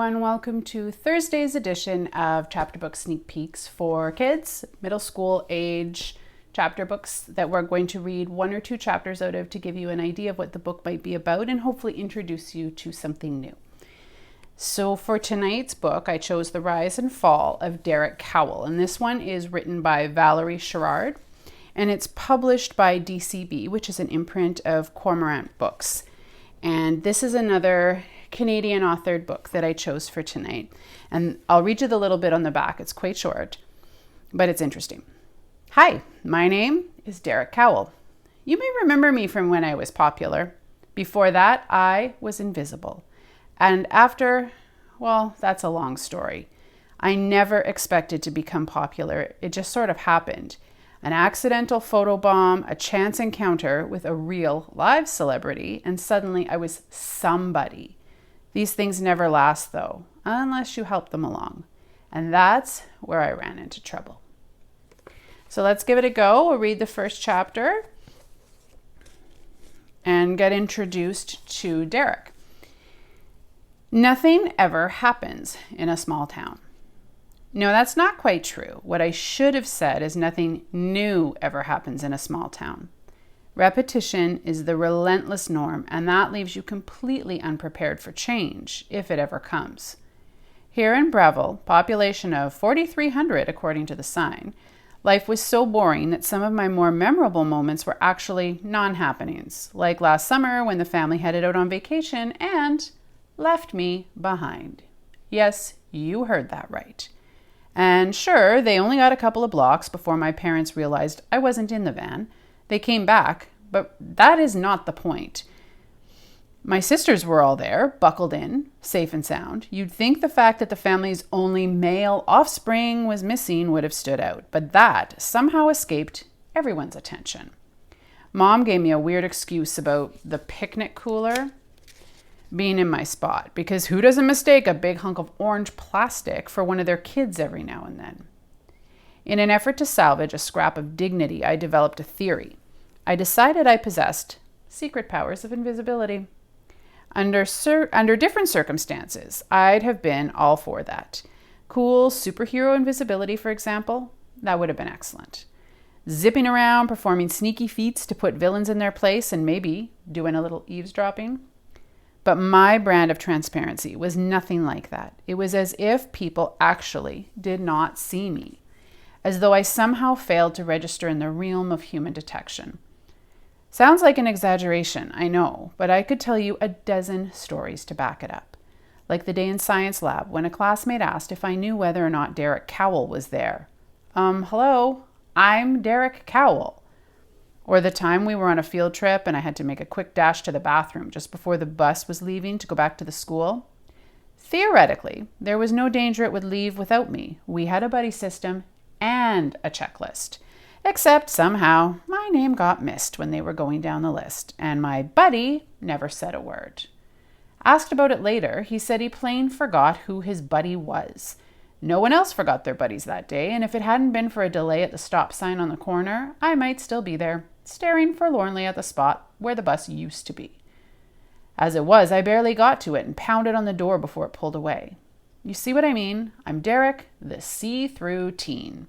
everyone. Welcome to Thursday's edition of Chapter Book Sneak Peeks for kids, middle school age chapter books that we're going to read one or two chapters out of to give you an idea of what the book might be about and hopefully introduce you to something new. So for tonight's book, I chose The Rise and Fall of Derek Cowell, and this one is written by Valerie Sherrard, and it's published by DCB, which is an imprint of Cormorant Books. And this is another Canadian authored book that I chose for tonight. And I'll read you the little bit on the back. It's quite short, but it's interesting. Hi, my name is Derek Cowell. You may remember me from when I was popular. Before that, I was invisible. And after, well, that's a long story. I never expected to become popular. It just sort of happened. An accidental photobomb, a chance encounter with a real live celebrity, and suddenly I was somebody. These things never last though, unless you help them along. And that's where I ran into trouble. So let's give it a go. We'll read the first chapter and get introduced to Derek. Nothing ever happens in a small town. No, that's not quite true. What I should have said is nothing new ever happens in a small town. Repetition is the relentless norm, and that leaves you completely unprepared for change, if it ever comes. Here in Breville, population of 4,300 according to the sign, life was so boring that some of my more memorable moments were actually non-happenings, like last summer when the family headed out on vacation and left me behind. Yes, you heard that right. And sure, they only got a couple of blocks before my parents realized I wasn't in the van. They came back, but that is not the point. My sisters were all there, buckled in, safe and sound. You'd think the fact that the family's only male offspring was missing would have stood out, but that somehow escaped everyone's attention. Mom gave me a weird excuse about the picnic cooler being in my spot, because who doesn't mistake a big hunk of orange plastic for one of their kids every now and then? In an effort to salvage a scrap of dignity, I developed a theory. I decided I possessed secret powers of invisibility. Under different circumstances, I'd have been all for that. Cool superhero invisibility, for example, that would have been excellent. Zipping around, performing sneaky feats to put villains in their place, and maybe doing a little eavesdropping. But my brand of transparency was nothing like that. It was as if people actually did not see me, as though I somehow failed to register in the realm of human detection. Sounds like an exaggeration, I know, but I could tell you a dozen stories to back it up. Like the day in science lab when a classmate asked if I knew whether or not Derek Cowell was there. Hello, I'm Derek Cowell. Or the time we were on a field trip and I had to make a quick dash to the bathroom just before the bus was leaving to go back to the school. Theoretically, there was no danger it would leave without me. We had a buddy system and a checklist. Except somehow my name got missed when they were going down the list, and my buddy never said a word. Asked about it later, he said he plain forgot who his buddy was. No one else forgot their buddies that day, and if it hadn't been for a delay at the stop sign on the corner, I might still be there, staring forlornly at the spot where the bus used to be. As it was, I barely got to it and pounded on the door before it pulled away. You see what I mean? I'm Derek, the see-through teen.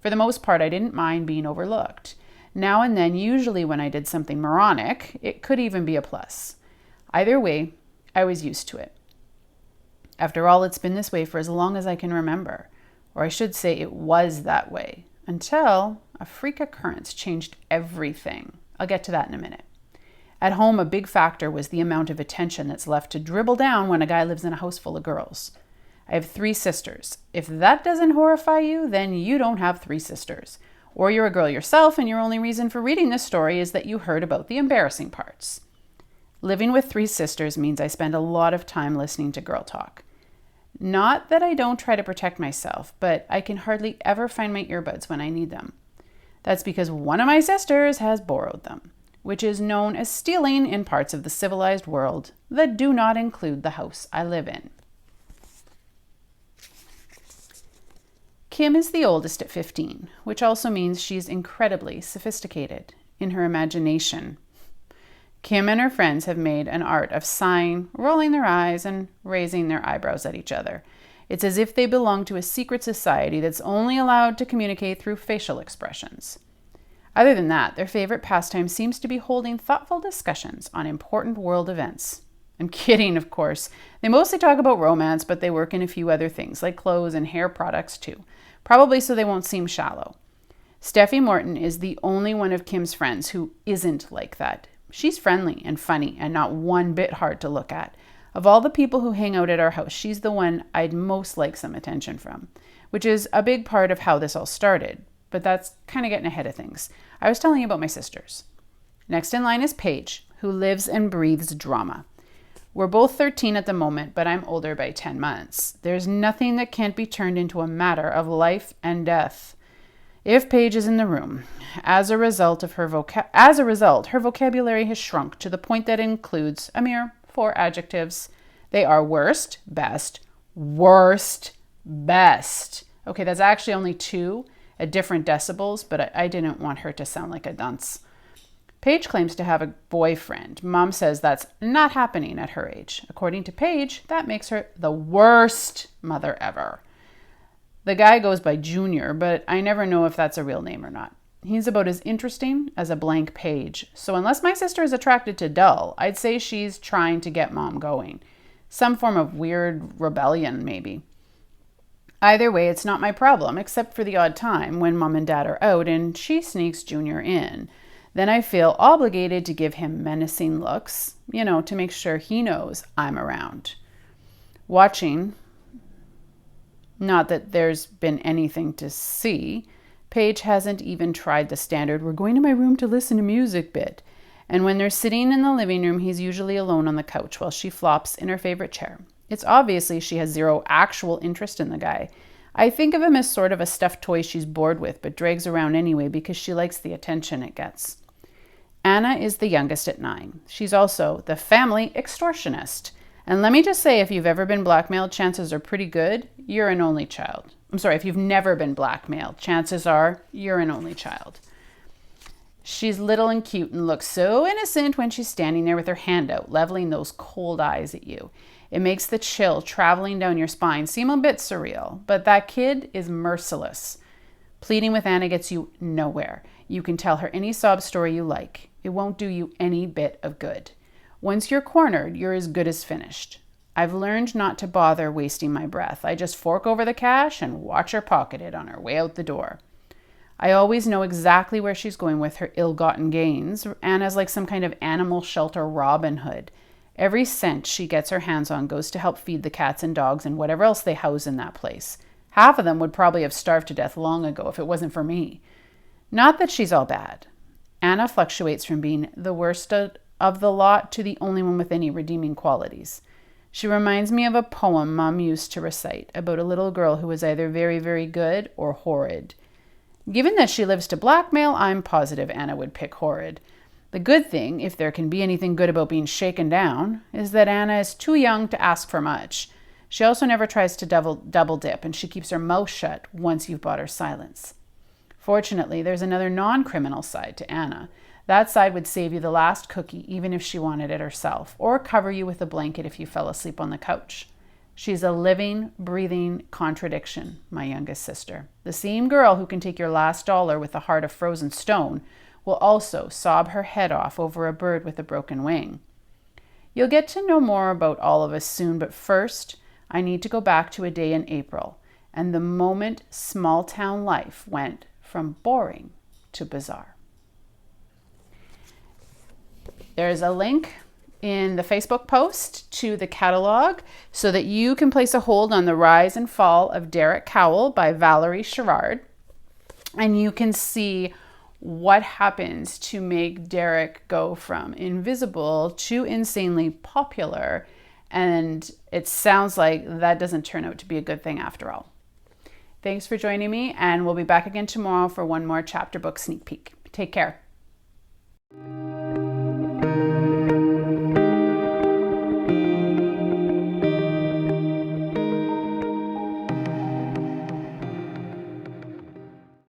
For the most part, I didn't mind being overlooked. Now and then, usually when I did something moronic, it could even be a plus. Either way, I was used to it. After all, it's been this way for as long as I can remember. Or I should say it was that way, until a freak occurrence changed everything. I'll get to that in a minute. At home, a big factor was the amount of attention that's left to dribble down when a guy lives in a house full of girls. I have 3 sisters. If that doesn't horrify you, then you don't have 3 sisters. Or you're a girl yourself and your only reason for reading this story is that you heard about the embarrassing parts. Living with 3 sisters means I spend a lot of time listening to girl talk. Not that I don't try to protect myself, but I can hardly ever find my earbuds when I need them. That's because one of my sisters has borrowed them, which is known as stealing in parts of the civilized world that do not include the house I live in. Kim is the oldest at 15, which also means she's incredibly sophisticated in her imagination. Kim and her friends have made an art of sighing, rolling their eyes, and raising their eyebrows at each other. It's as if they belong to a secret society that's only allowed to communicate through facial expressions. Other than that, their favorite pastime seems to be holding thoughtful discussions on important world events. I'm kidding, of course. They mostly talk about romance, but they work in a few other things, like clothes and hair products too. Probably so they won't seem shallow. Steffi Morton is the only one of Kim's friends who isn't like that. She's friendly and funny and not one bit hard to look at. Of all the people who hang out at our house, she's the one I'd most like some attention from, which is a big part of how this all started. But that's kind of getting ahead of things. I was telling you about my sisters. Next in line is Paige, who lives and breathes drama. We're both 13 at the moment, but I'm older by 10 months. There's nothing that can't be turned into a matter of life and death. If Paige is in the room, as a result, her vocabulary has shrunk to the point that it includes a mere 4 adjectives. They are worst, best, worst, best. Okay, that's actually only 2 at different decibels, but I didn't want her to sound like a dunce. Paige claims to have a boyfriend. Mom says that's not happening at her age. According to Paige, that makes her the worst mother ever. The guy goes by Junior, but I never know if that's a real name or not. He's about as interesting as a blank page. So unless my sister is attracted to dull, I'd say she's trying to get Mom going. Some form of weird rebellion, maybe. Either way, it's not my problem, except for the odd time when Mom and Dad are out and she sneaks Junior in. Then I feel obligated to give him menacing looks, to make sure he knows I'm around. Watching, not that there's been anything to see, Paige hasn't even tried the standard, "we're going to my room to listen to music" bit. And when they're sitting in the living room, he's usually alone on the couch while she flops in her favorite chair. It's obviously she has 0 actual interest in the guy. I think of him as sort of a stuffed toy she's bored with, but drags around anyway because she likes the attention it gets. Anna is the youngest at 9. She's also the family extortionist. And let me just say, if you've ever been blackmailed, chances are pretty good you're an only child. I'm sorry, if you've never been blackmailed, chances are you're an only child. She's little and cute and looks so innocent when she's standing there with her hand out, leveling those cold eyes at you. It makes the chill traveling down your spine seem a bit surreal, but that kid is merciless. Pleading with Anna gets you nowhere. You can tell her any sob story you like. It won't do you any bit of good. Once you're cornered, you're as good as finished. I've learned not to bother wasting my breath. I just fork over the cash and watch her pocket it on her way out the door. I always know exactly where she's going with her ill-gotten gains. Anna's like some kind of animal shelter Robin Hood. Every cent she gets her hands on goes to help feed the cats and dogs and whatever else they house in that place. Half of them would probably have starved to death long ago if it wasn't for me. Not that she's all bad. Anna fluctuates from being the worst of the lot to the only one with any redeeming qualities. She reminds me of a poem Mom used to recite about a little girl who was either very, very good or horrid. Given that she lives to blackmail, I'm positive Anna would pick horrid. The good thing, if there can be anything good about being shaken down, is that Anna is too young to ask for much. She also never tries to double dip, and she keeps her mouth shut once you've bought her silence. Fortunately, there's another non-criminal side to Anna. That side would save you the last cookie even if she wanted it herself, or cover you with a blanket if you fell asleep on the couch. She's a living, breathing contradiction, my youngest sister. The same girl who can take your last dollar with a heart of frozen stone will also sob her head off over a bird with a broken wing. You'll get to know more about all of us soon, but first, I need to go back to a day in April and the moment small town life went from boring to bizarre. There's a link in the Facebook post to the catalog so that you can place a hold on The Rise and Fall of Derek Cowell by Valerie Sherrard. And you can see what happens to make Derek go from invisible to insanely popular. And it sounds like that doesn't turn out to be a good thing after all. Thanks for joining me, and we'll be back again tomorrow for one more chapter book sneak peek. Take care.